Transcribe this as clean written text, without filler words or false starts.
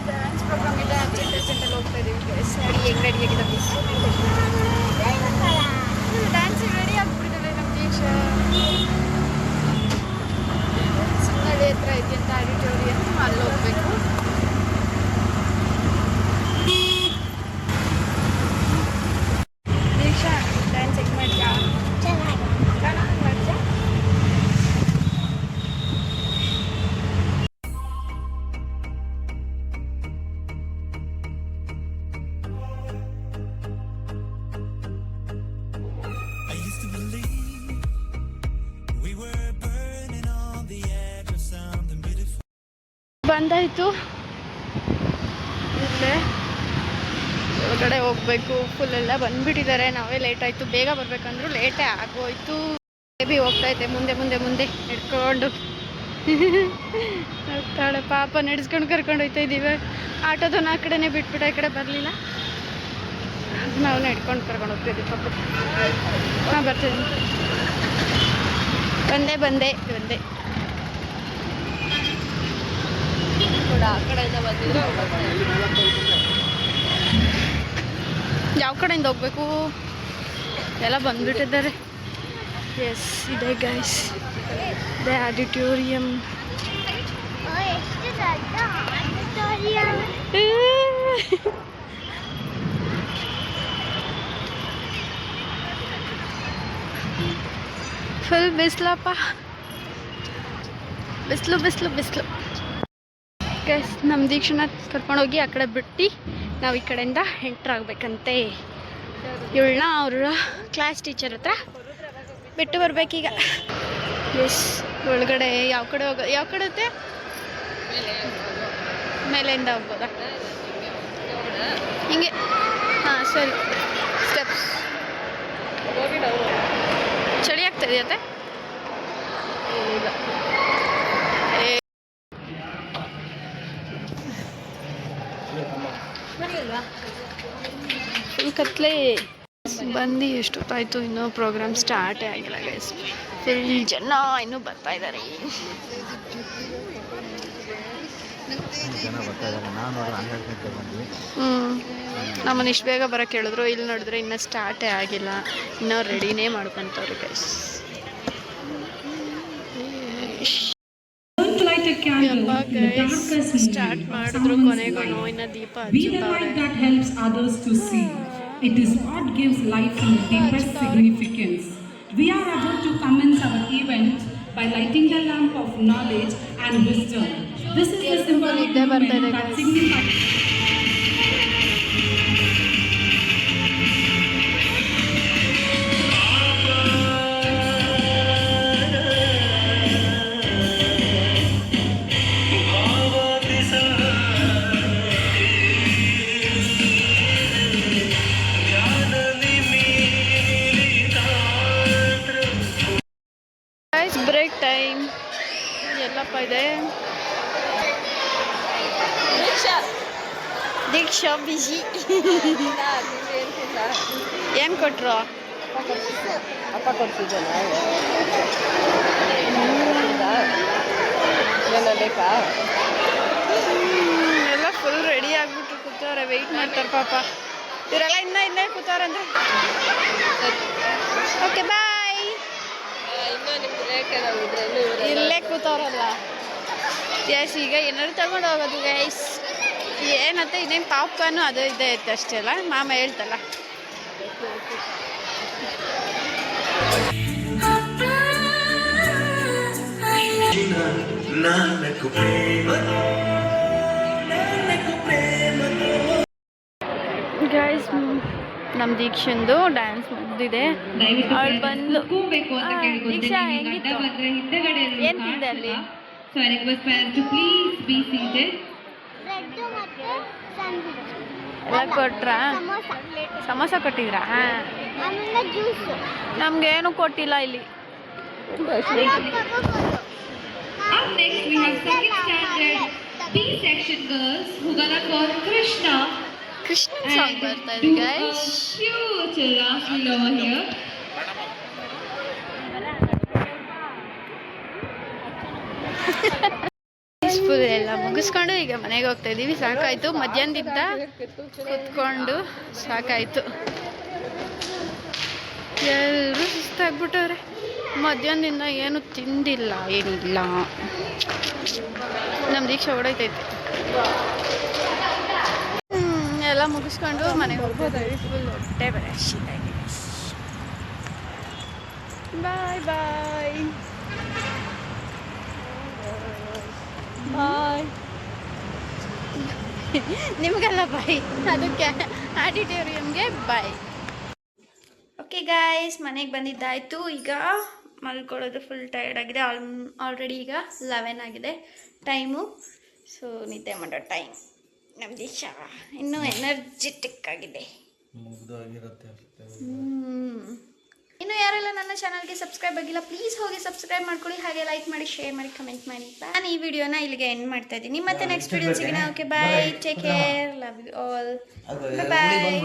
Dance program ಇದೆ, ಅರ್ಜೆಂಟಲ್ಲಿ ಹೋಗ್ತಾ ಇದ್ದೀವಿ ಗೈಸ್. ನೋಡಿ ಹೆಂಗೆ ರೆಡಿ ಆಗಿದ್ದಾವೆ. ಡ್ಯಾನ್ಸಿಗೆ ರೆಡಿ ಆಗಿಬಿಟ್ಟಿದ್ದಾವೆ ನಮ್ಮ ದೀಕ್ಷಾ. ಸಿಗ್ನಳ್ಳಿ ಹತ್ರ ಇದೆಯಂತ ಆಡಿಟೋರಿಯಂ, ಅಲ್ಲಿ ಹೋಗ್ಬೇಕು. ದೀಕ್ಷಾ ಡ್ಯಾನ್ಸ್ ಹೆಂಗೆ ಮಾಡ್ತೀಯಾ? ಚೆನ್ನಾಗಿ ಮಾಡ್ತೀಯಾ? ಬಂದಾಯಿತು. ಇಲ್ಲೇ ಹೊರಗಡೆ ಹೋಗಬೇಕು. ಫುಲ್ಲೆಲ್ಲ ಬಂದುಬಿಟ್ಟಿದ್ದಾರೆ. ನಾವೇ ಲೇಟ್ ಆಯಿತು. ಬೇಗ ಬರಬೇಕಂದ್ರೂ ಲೇಟೇ ಆಗೋಯ್ತು. ಬೇಬಿ ಹೋಗ್ತಾಯಿದ್ದೆ ಮುಂದೆ ಮುಂದೆ ಮುಂದೆ ಹಿಡ್ಕೊಂಡು ಹೋಗ್ತಾಳೆ ಪಾಪ. ನಡೆಸ್ಕೊಂಡು ಕರ್ಕೊಂಡು ಹೋಗ್ತಾ ಇದ್ದೀವಿ. ಆಟೋದನ್ನ ಆ ಕಡೆನೇ ಬಿಟ್ಬಿಟ್ಟು ಈ ಕಡೆ ಬರಲಿಲ್ಲ. ನಾವು ನಡ್ಕೊಂಡು ಕರ್ಕೊಂಡು ಹೋಗ್ತಾಯಿದ್ದೀವಿ ಪಾಪ. ಹಾಂ ಬರ್ತೀನಿ. ಬಂದೆ ಕೂಡ ಆ ಕಡೆಯಿಂದ ಬಂದಿದ್ರೆ ಯಾವ ಕಡೆಯಿಂದ ಹೋಗ್ಬೇಕು? ಎಲ್ಲ ಬಂದ್ಬಿಟ್ಟಿದ್ದಾರೆ. ಎಸ್ ಇದೆ ಗೈಸ್, ಇದೆ ಆಡಿಟೋರಿಯಂ. ಫುಲ್ ಬಿಸಿಲಪ್ಪ, ಬಿಸಿಲು. ಗೈಸ್ ನಮ್ಮ ದೀಕ್ಷಾನ ಕರ್ಕೊಂಡೋಗಿ ಆ ಕಡೆ ಬಿಟ್ಟು ನಾವು ಈ ಕಡೆಯಿಂದ ಎಂಟ್ರ್ ಆಗಬೇಕಂತೆ. ಇವಳನ್ನ ಅವ್ರ ಕ್ಲಾಸ್ ಟೀಚರ್ ಹತ್ರ ಬಿಟ್ಟು ಬರ್ಬೇಕೀಗ. ಎಸ್ ಒಳಗಡೆ ಯಾವ ಕಡೆ ಐತೆ? ಮೇಲೆಯಿಂದ ಹೋಗ್ಬೋದಾ? ಹಿಂಗೆ ಹಾಂ ಸರಿ. ಸ್ಟೆಪ್ಸ್. ಚಳಿ ಆಗ್ತಾ ಇದೆಯತ್ತೆ? ಫುಲ್ ಕತ್ಲೆ. ಬಂದು ಎಷ್ಟೊತ್ತಾಯಿತು, ಇನ್ನೂ ಪ್ರೋಗ್ರಾಮ್ ಸ್ಟಾರ್ಟೇ ಆಗಿಲ್ಲ ಗೈಸ್. ಫುಲ್ ಜನ ಇನ್ನೂ ಬರ್ತಾ ಇದ್ದಾರೆ. ನಮ್ಮನ್ನು ಇಷ್ಟು ಬೇಗ ಬರೋಕ್ಕೆ ಹೇಳಿದ್ರು. ಇಲ್ಲಿ ನೋಡಿದ್ರೆ ಇನ್ನೂ ಸ್ಟಾರ್ಟೇ ಆಗಿಲ್ಲ. ಇನ್ನೂ ರೆಡಿನೇ ಮಾಡ್ಕೊತವ್ರೆ ಗೈಸ್. ಸ್ಟಾರ್ಟ್ ಮಾಡಿದ್ರು ಕೊನೆಗೂ ಇನ್ನ ದೀಪ ಹಚ್ಚುತ್ತಾರೆ. It is what gives life its deepest significance. We are about to commence our event by lighting the lamp of knowledge and wisdom. This is the symbolic moment that signifies break time. ಎಲ್ಲಪ್ಪ ಇದೆ? Deeksha busy. ಏನು ಕೊಟ್ರು? ಅಪ್ಪ ಕೊಡ್ತಿದ್ದಾನ ಬೇಕಾ? ಎಲ್ಲ full ready ಆಗ್ಬಿಟ್ಟು ಕೂತವ್ರೆ, weight ಮಾಡ್ತಾರೆ ಪಾಪ. ಇವರೆಲ್ಲ ಇನ್ನೇ ಕೂತವ್ರೆ ಅಂದರೆ ಓಕೆ ಬಾಯ್. ಇಲ್ಲೇ ಕೂತವ್ರಲ್ಲ. ಎಸ್ ಈಗ ಏನಾದ್ರು ತಗೊಂಡು ಹೋಗೋದು ಗೈಸ್. ಏನತ್ತೆ ಇನ್ನೇನು ಪಾಪ್ಕಾರ್ನು ಅದು ಇದೇ ಇತ್ತು ಅಷ್ಟೇ ಅಲ್ಲ, ಮಾಮ ಹೇಳ್ತಲ್ಲ. ಗೈಸ್ ನಮ್ಮ ದೀಕ್ಷಂದು ಡ್ಯಾನ್ಸ್ ಮುಗ್ದಿದೆ. ಅವಳು ಬಂದು ದೀಕ್ಷಾ ಹೆಂಗಿತ್ತು? ಏನು ತಿಂದೆ ಅಲ್ಲಿ? ಎಲ್ಲ ಕೊಟ್ರಾ? ಸಮೋಸ ಕೊಟ್ಟಿದ್ರಾ? ನಮ್ಗೇನು ಕೊಟ್ಟಿಲ್ಲ ಇಲ್ಲಿ. ಕೃಷ್ಣ ಸಾಂಗ್ ಬರ್ತಾ ಇದೆ ಗೈಸ್. ಫುಲ್ ಎಲ್ಲ ಮುಗಿಸ್ಕೊಂಡು ಈಗ ಮನೆಗೆ ಹೋಗ್ತಾ ಇದ್ದೀವಿ. ಸಾಕಾಯಿತು, ಮಧ್ಯಾಹ್ನದಿಂದ ಕೂತ್ಕೊಂಡು ಸಾಕಾಯಿತು. ಎಲ್ಲರೂ ಸುಸ್ತಾಗ್ಬಿಟ್ಟವ್ರೆ, ಮಧ್ಯಾಹ್ನದಿಂದ ಏನು ತಿಂದಿಲ್ಲ ಏನಿಲ್ಲ. ನಮ್ಮ ದೀಕ್ಷೆ ಓಡೈತೈತೆ. ಎಲ್ಲ ಮುಗಿಸ್ಕೊಂಡು ಮನೆಗೆ ಹೋಗ್ಬೋದು. ಫುಲ್ ಹೊಟ್ಟೆ ಬೇರೆ ಹಸಿದಾಗಿದೆ. ಬಾಯ್ ಬಾಯ್ ಬಾಯ್. ನಿಮಗೆಲ್ಲ ಬಾಯ್, ಅದಕ್ಕೆ ಆಡಿಟೋರಿಯಮ್ಗೆ ಬಾಯ್. ಓಕೆ ಗಾಯ್ಸ್, ಮನೆಗೆ ಬಂದಿದ್ದಾಯಿತು. ಈಗ ಮಲ್ಕೊಳ್ಳೋದು. ಫುಲ್ ಟಯರ್ಡ್ ಆಗಿದೆ. ಆಲ್ರೆಡಿ ಈಗ 11 ಆಗಿದೆ ಟೈಮು. ಸೊ ನಿದ್ದೆ ಮಾಡೋ ಟೈಮ್. ನಮ್ಮ ದೇಶ ಇನ್ನೂ ಎನರ್ಜೆಟಿಕ್ ಆಗಿದೆ. ಇನ್ನು ಯಾರೆಲ್ಲ ನನ್ನ ಚಾನಲ್ಗೆ ಸಬ್ಸ್ಕ್ರೈಬ್ ಆಗಿಲ್ಲ, ಪ್ಲೀಸ್ ಹೋಗಿ ಸಬ್ಸ್ಕ್ರೈಬ್ ಮಾಡ್ಕೊಳ್ಳಿ. ಹಾಗೆ ಲೈಕ್ ಮಾಡಿ, ಶೇರ್ ಮಾಡಿ, ಕಮೆಂಟ್ ಮಾಡಿ. ನಾನು ಈ ವಿಡಿಯೋನ ಇಲ್ಲಿಗೆ ಎಂಡ್ ಮಾಡ್ತಾ ಇದ್ದೀನಿ. ಮತ್ತೆ ನೆಕ್ಸ್ಟ್ ವಿಡಿಯೋ ಸಿಗೋಣ. Okay bye, take care, love you all, bye.